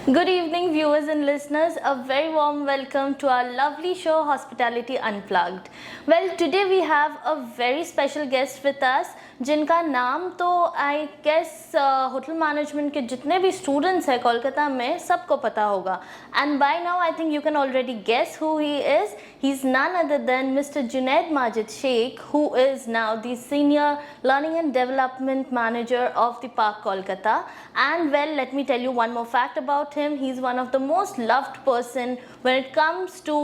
Good evening, viewers and listeners. A very warm welcome to our lovely show, Hospitality Unplugged. Well, today we have a very special guest with us, जिनका नाम तो I guess hotel management के जितने भी students हैं कोलकाता में सबको पता होगा. And by now I think you can already guess who he is. He is none other than Mr. Junaid Majid Sheik, who is now the Senior Learning and Development Manager of the Park Kolkata. And well, let me tell you one more fact about him. He's one of the most loved person when it comes to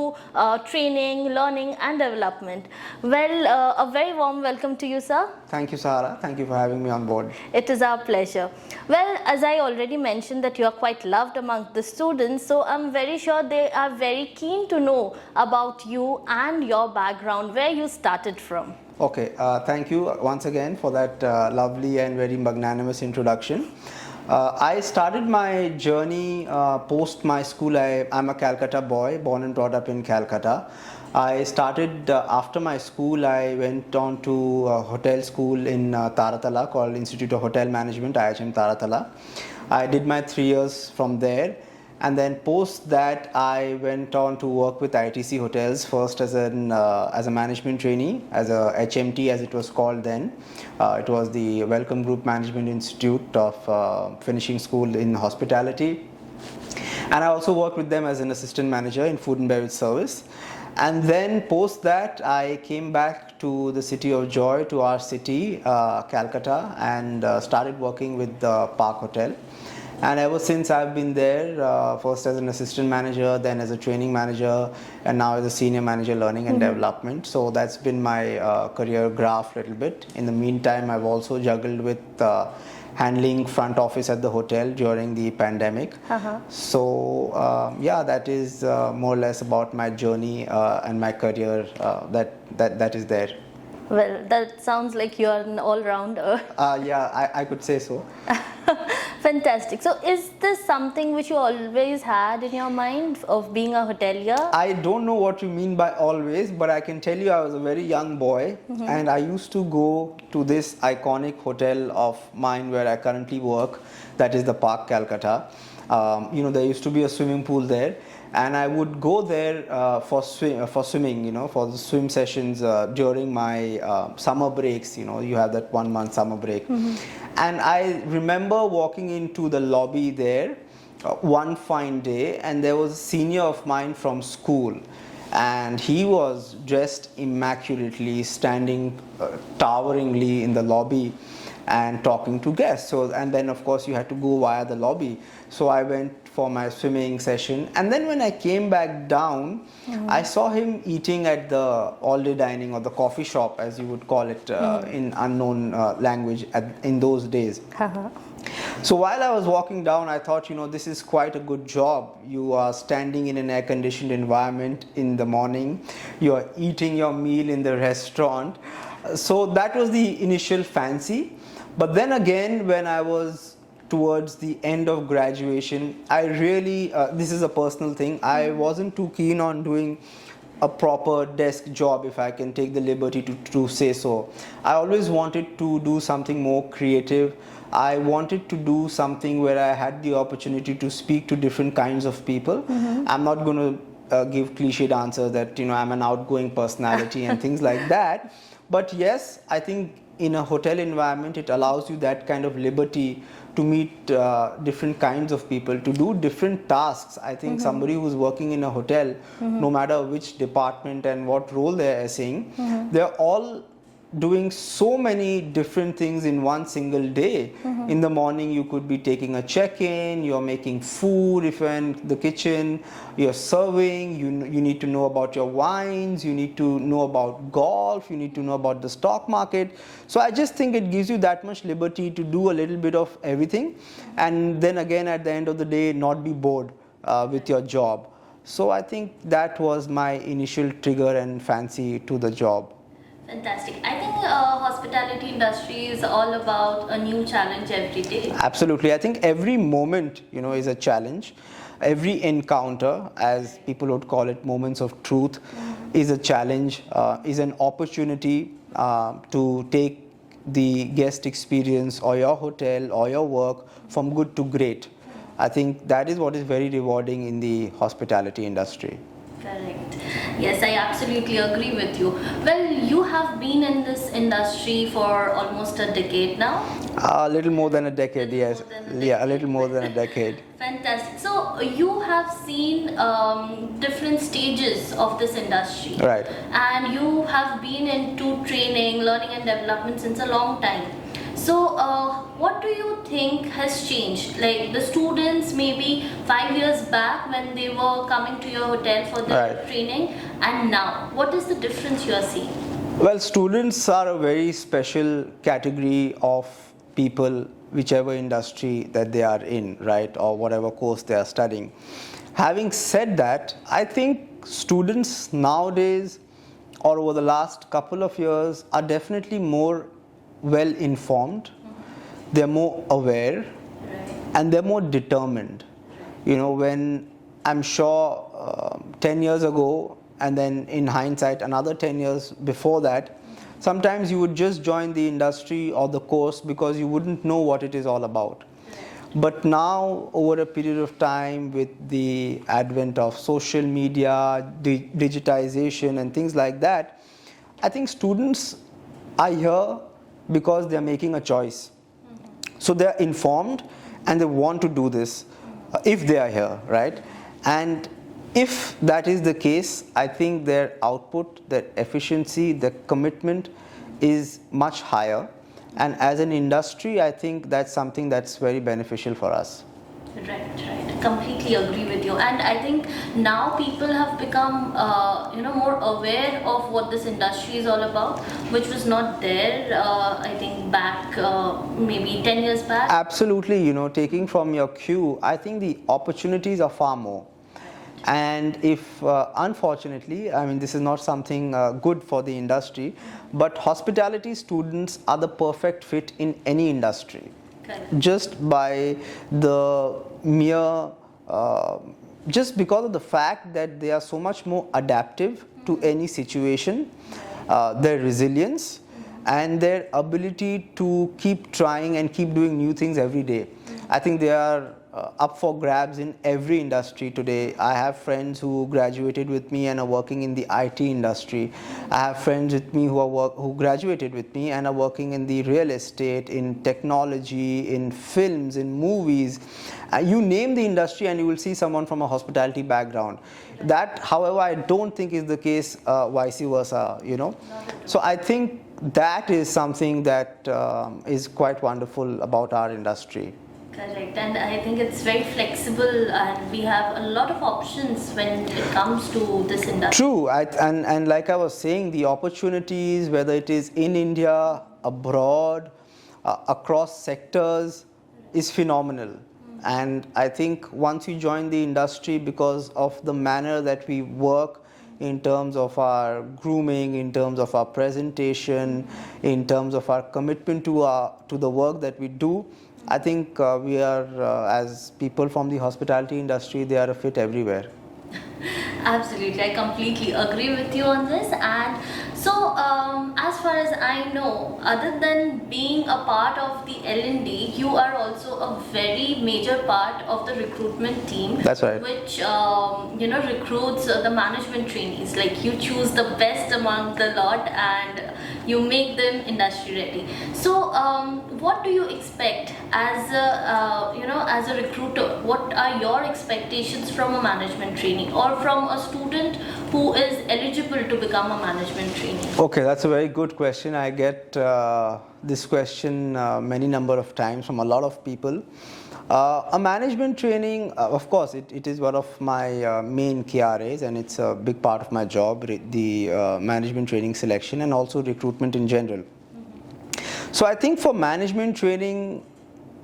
training, learning and development. Well, a very warm welcome to you, sir. Thank you, Sara. Thank you for having me on board. It is our pleasure. Well, as I already mentioned that you are quite loved among the students, so I'm very sure they are very keen to know about you and your background, where you started from. Okay, thank you once again for that lovely and very magnanimous introduction. I started my journey post my school. I'm a Calcutta boy, born and brought up in Calcutta. I started after my school. I went on to a hotel school in Taratala called Institute of Hotel Management, IHM Taratala. I did my 3 years from there, and then post that I went on to work with ITC Hotels, first as a management trainee, as a HMT as it was called then. It was the Welcome Group Management Institute of finishing school in hospitality, and I also worked with them as an assistant manager in food and beverage service. And then post that I came back to the city of joy, to our city, Calcutta, and started working with the Park Hotel. And ever since I've been there, first as an assistant manager, then as a training manager, and now as a senior manager learning and development. So that's been my career graph a little bit. In the meantime, I've also juggled with handling front office at the hotel during the pandemic. So yeah, that is more or less about my journey and my career that is there. Well, that sounds like you're an all-rounder. Yeah, I could say so. Fantastic. So is this something which you always had in your mind of being a hotelier? I don't know what you mean by always, but I can tell you I was a very young boy, and I used to go to this iconic hotel of mine where I currently work, that is the Park Kolkata. There used to be a swimming pool there, and I would go there for swimming, for the swim sessions during my summer breaks. You have that 1 month summer break. And I remember walking into the lobby there one fine day, and there was a senior of mine from school, and he was dressed immaculately, standing toweringly in the lobby and talking to guests. And then of course you had to go via the lobby. So I went for my swimming session, and then when I came back down, I saw him eating at the all-day dining, or the coffee shop as you would call it in unknown language in those days. So while I was walking down, I thought, this is quite a good job. You are standing in an air-conditioned environment in the morning, you are eating your meal in the restaurant. So that was the initial fancy. But then again, when I was towards the end of graduation, I really, this is a personal thing, I wasn't too keen on doing a proper desk job, if I can take the liberty to say so. I always wanted to do something more creative. I wanted to do something where I had the opportunity to speak to different kinds of people. I'm not going to give cliched answers that, I'm an outgoing personality and things like that. But yes, I think in a hotel environment, it allows you that kind of liberty to meet different kinds of people, to do different tasks. I think somebody who's working in a hotel, no matter which department and what role they're assaying, they're all doing so many different things in one single day. In the morning, you could be taking a check-in, you're making food if you're in the kitchen, you're serving, you need to know about your wines, you need to know about golf, you need to know about the stock market. So I just think it gives you that much liberty to do a little bit of everything, and then again at the end of the day not be bored with your job. So I think that was my initial trigger and fancy to the job. Fantastic. I think hospitality industry is all about a new challenge every day. Absolutely. I think every moment, is a challenge. Every encounter, as people would call it, moments of truth, is a challenge, is an opportunity to take the guest experience or your hotel or your work from good to great. I think that is what is very rewarding in the hospitality industry. Correct. Yes, I absolutely agree with you. Well, you have been in this industry for almost a decade now. A little more than a decade, yes. Yeah, a little more than a decade. Fantastic. So you have seen different stages of this industry. Right. And you have been into training, learning and development since a long time. So what do you think has changed? Like the students maybe 5 years back when they were coming to your hotel for their training, and now, what is the difference you are seeing? Well, students are a very special category of people, whichever industry that they are in, right, or whatever course they are studying. Having said that, I think students nowadays, or over the last couple of years, are definitely more well informed, they're more aware, and they're more determined. You know, when I'm sure 10 years ago, and then in hindsight another 10 years before that, sometimes you would just join the industry or the course because you wouldn't know what it is all about. But now, over a period of time, with the advent of social media, digitization and things like that, I think students are here because they're making a choice. So they're informed and they want to do this if they are here, right? And if that is the case, I think their output, their efficiency, their commitment is much higher. And as an industry, I think that's something that's very beneficial for us. Right. Completely agree with you. And I think now people have become, more aware of what this industry is all about, which was not there, I think, back maybe 10 years back. Absolutely. You know, taking from your cue, I think the opportunities are far more. And if, unfortunately, I mean, this is not something good for the industry, but hospitality students are the perfect fit in any industry. Just by the mere, just because of the fact that they are so much more adaptive to any situation, their resilience and their ability to keep trying and keep doing new things every day. I think they are up for grabs in every industry today. I have friends who graduated with me and are working in the IT industry. I have friends with me who graduated with me and are working in the real estate, in technology, in films, in movies. You name the industry and you will see someone from a hospitality background. That, however, I don't think is the case vice versa, you know. So I think that is something that is quite wonderful about our industry. Correct, and I think it's very flexible and we have a lot of options when it comes to this industry. True, and like I was saying, the opportunities, whether it is in India, abroad, across sectors, is phenomenal. And I think once you join the industry, because of the manner that we work, in terms of our grooming, in terms of our presentation, in terms of our commitment to the work that we do, I think we are, as people from the hospitality industry, they are a fit everywhere. Absolutely, I completely agree with you on this. And so, as far as I know, other than being a part of the L&D, you are also a very major part of the recruitment team. That's right. Which recruits the management trainees. Like you choose the best among the lot and you make them industry ready. So, what do you expect as a recruiter? What are your expectations from a management trainee or from a student who is eligible to become a management trainee? Okay, that's a very good question. I get this question many number of times from a lot of people. A management training, of course, it is one of my main KRAs and it's a big part of my job, the management training selection and also recruitment in general. So I think for management training,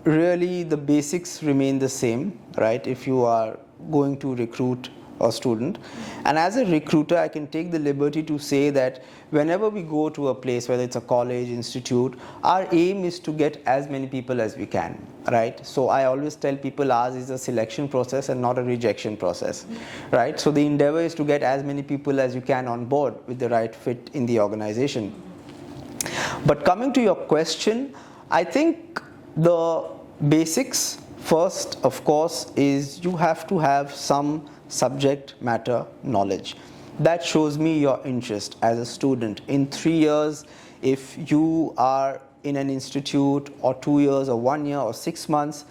really the basics remain the same, right? If you are going to recruit a student. And as a recruiter, I can take the liberty to say that whenever we go to a place, whether it's a college, institute, our aim is to get as many people as we can, right? So I always tell people ours is a selection process and not a rejection process, right? So the endeavor is to get as many people as you can on board with the right fit in the organization. But coming to your question, I think the basics first, of course, is you have to have some subject matter knowledge. That shows me your interest as a student. In 3 years, if you are in an institute, or 2 years, or 1 year, or 6 months,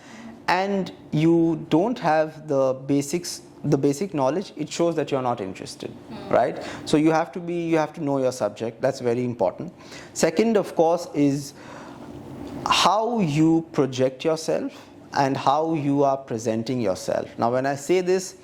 and you don't have the basic knowledge, it shows that you're not interested, right? So you have to know your subject. That's very important. Second, of course, is how you project yourself and how you are presenting yourself. Now, when I say this,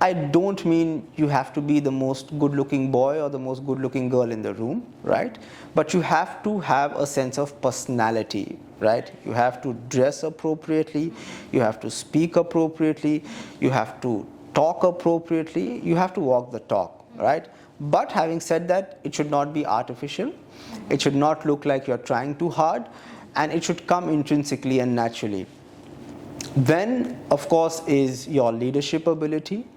I don't mean you have to be the most good-looking boy or the most good-looking girl in the room, right? But you have to have a sense of personality, right? You have to dress appropriately, you have to speak appropriately, you have to talk appropriately, you have to walk the talk, right? But having said that, it should not be artificial, it should not look like you're trying too hard, and it should come intrinsically and naturally. Then, of course, is your leadership ability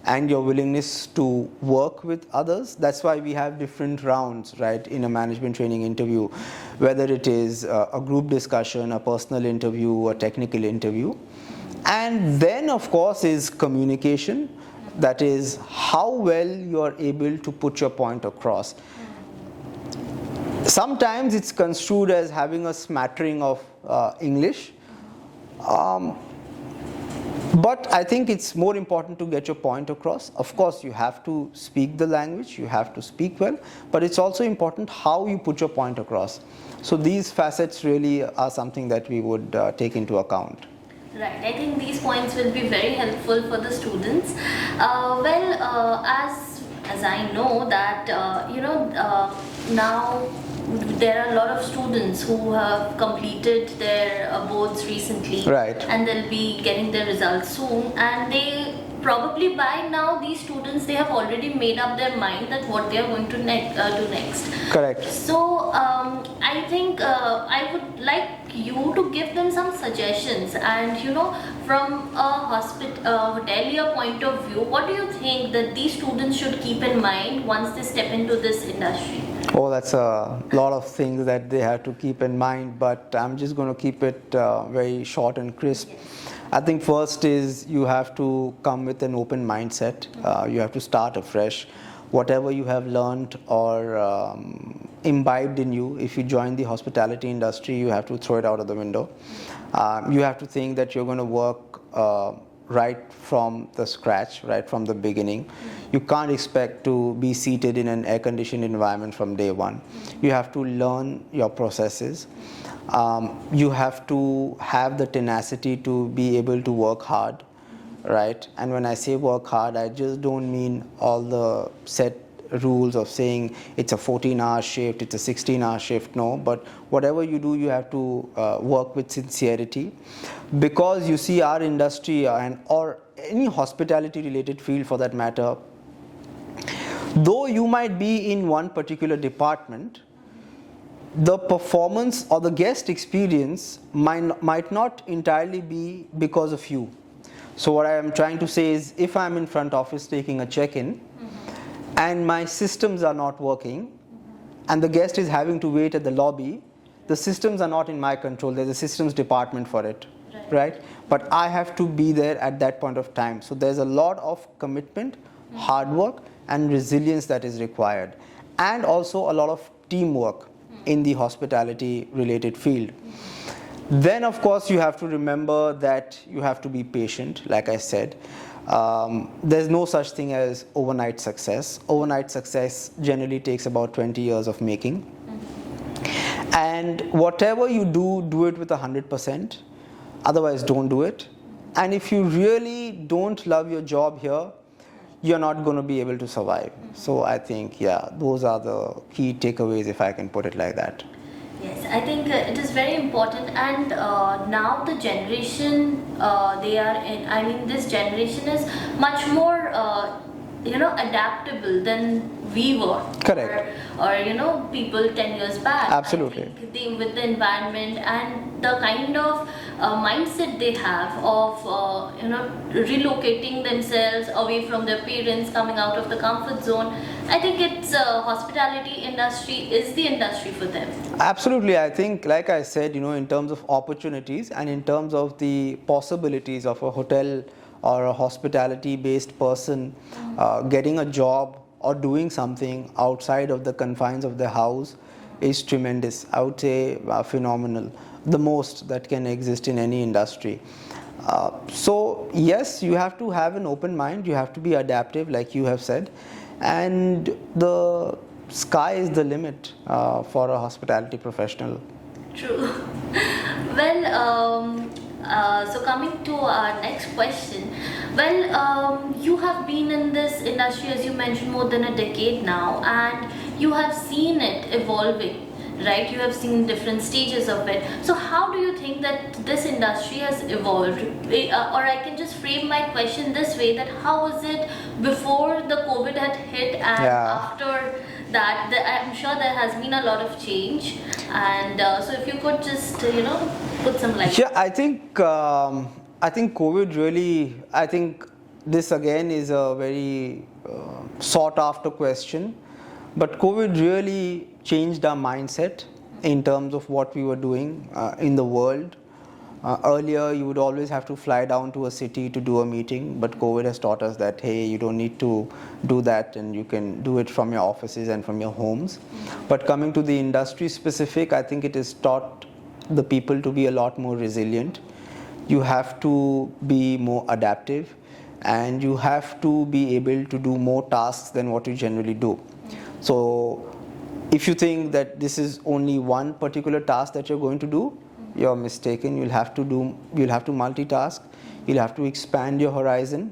and your willingness to work with others. That's why we have different rounds, right, in a management training interview, whether it is a group discussion, a personal interview, a technical interview. And then, of course, is communication. That is how well you are able to put your point across. Sometimes it's construed as having a smattering of English. But I think it's more important to get your point across. Of course, you have to speak the language, you have to speak well, but it's also important how you put your point across. So these facets really are something that we would take into account. Right, I think these points will be very helpful for the students. As I know that now there are a lot of students who have completed their boards recently, right, and they'll be getting their results soon, and they probably by now, these students, they have already made up their mind that what they are going to do next. Correct. So I think I would like you to give them some suggestions, and from a hotelier point of view, what do you think that these students should keep in mind once they step into this industry? Oh, that's a lot of things that they have to keep in mind, but I'm just going to keep it very short and crisp. Yes. I think first is you have to come with an open mindset. You have to start afresh. Whatever you have learned or imbibed in you, if you join the hospitality industry, you have to throw it out of the window. You have to think that you're going to work right from the scratch, right from the beginning. You can't expect to be seated in an air-conditioned environment from day one. You have to learn your processes. You have to have the tenacity to be able to work hard, right? And when I say work hard, I just don't mean all the set rules of saying it's a 14-hour shift, it's a 16-hour shift. No, but whatever you do, you have to work with sincerity, because you see our industry or any hospitality related field for that matter, though you might be in one particular department, the performance or the guest experience might not entirely be because of you. So what I am trying to say is, if I'm in front office taking a check-in, and my systems are not working, and the guest is having to wait at the lobby, the systems are not in my control. There's a systems department for it, right? But I have to be there at that point of time. So there's a lot of commitment, hard work, and resilience that is required, and also a lot of teamwork in the hospitality related field. Then, of course, you have to remember that you have to be patient, like I said. There's no such thing as overnight success. Overnight success generally takes about 20 years of making. And whatever you do, do it with 100%. Otherwise, don't do it. And if you really don't love your job here, you're not going to be able to survive. So I think, yeah, those are the key takeaways, if I can put it like that. Yes, I think it is very important, and now the generation they are in, I mean, this generation is much more adaptable than we were. Correct. Or people 10 years back. Absolutely. I think with the environment and the kind of mindset they have of relocating themselves away from their parents, coming out of the comfort zone. I think it's hospitality industry is the industry for them. Absolutely. I think, like I said, in terms of opportunities and in terms of the possibilities of a hotel or a hospitality based person getting a job or doing something outside of the confines of the house is tremendous. I would say phenomenal, the most that can exist in any industry. So yes, you have to have an open mind, you have to be adaptive like you have said, and the sky is the limit for a hospitality professional. True. Well, so coming to our next question. Well, you have been in this industry, as you mentioned, more than a decade now, and you have seen it evolving, right? You have seen different stages of it. So how do you think that this industry has evolved? Or I can just frame my question this way, that how was it before the COVID had hit, and after that, I'm sure there has been a lot of change. And so if you could just, put some light. Yeah, I think COVID really, I think this again is a very sought after question, but COVID really changed our mindset in terms of what we were doing in the world. Earlier, you would always have to fly down to a city to do a meeting, but COVID has taught us that, hey, you don't need to do that, and you can do it from your offices and from your homes. But coming to the industry specific, I think it has taught the people to be a lot more resilient. You have to be more adaptive, and you have to be able to do more tasks than what you generally do. So if you think that this is only one particular task that you're going to do, you're mistaken. You'll have to multitask, you'll have to expand your horizon,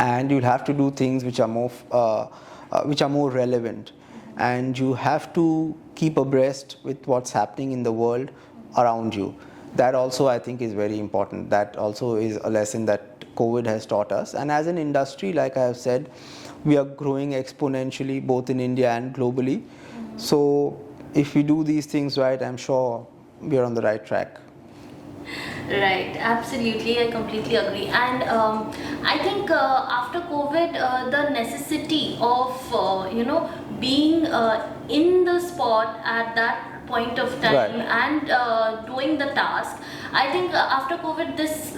and you'll have to do things which are more relevant, and you have to keep abreast with what's happening in the world around you. That also, I think, is very important. That also is a lesson that COVID has taught us. And as an industry, like I have said, we are growing exponentially both in India and globally. So if we do these things right, I'm sure we are on the right track. Right, absolutely, I completely agree. And I think after COVID, the necessity of being in the spot at that point of time, and doing the task, I think after COVID, this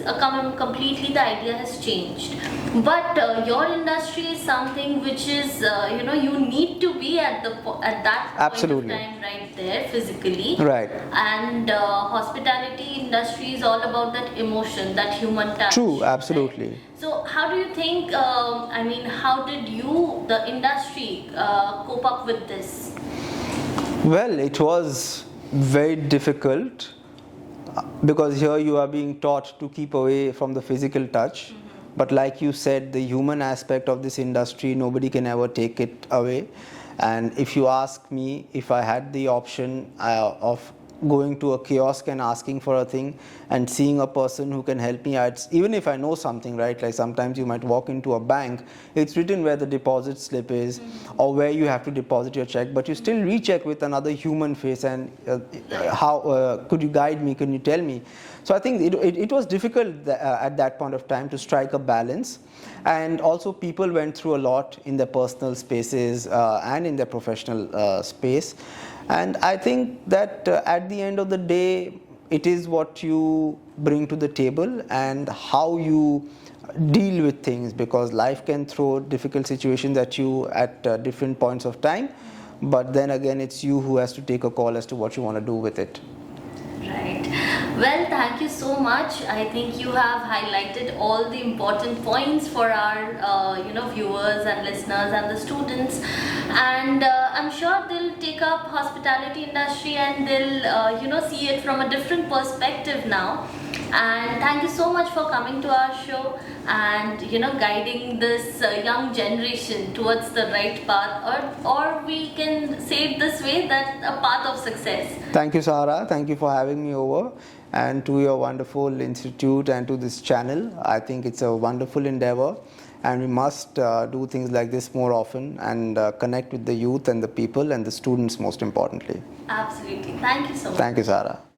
completely the idea has changed. But your industry is something which is you need to be at that Absolutely. point of time right there physically. Right. And hospitality industry is all about that emotion, that human touch. True, absolutely. Right? So how do you think, how did the industry cope up with this? Well, it was very difficult because here you are being taught to keep away from the physical touch. But like you said, the human aspect of this industry, nobody can ever take it away. And if you ask me, if I had the option of going to a kiosk and asking for a thing and seeing a person who can help me, even if I know something, right? Like sometimes you might walk into a bank, it's written where the deposit slip is or where you have to deposit your check, but you still recheck with another human face and how could you guide me, can you tell me? So I think it was difficult at that point of time to strike a balance. And also people went through a lot in their personal spaces and in their professional space. And I think that at the end of the day, it is what you bring to the table and how you deal with things, because life can throw difficult situations at you at different points of time. But then again, it's you who has to take a call as to what you want to do with it. Right. Well, thank you so much. I think you have highlighted all the important points for our viewers and listeners and the students, and I'm sure they'll take up hospitality industry and they'll see it from a different perspective now. And thank you so much for coming to our show and guiding this young generation towards the right path, or we can say it this way, that a path of success. Thank you, Sahara. Thank you for having me over, and to your wonderful institute and to this channel. I think it's a wonderful endeavor, and we must do things like this more often and connect with the youth and the people and the students most importantly. Absolutely. Thank you so much. Thank you, Sarah.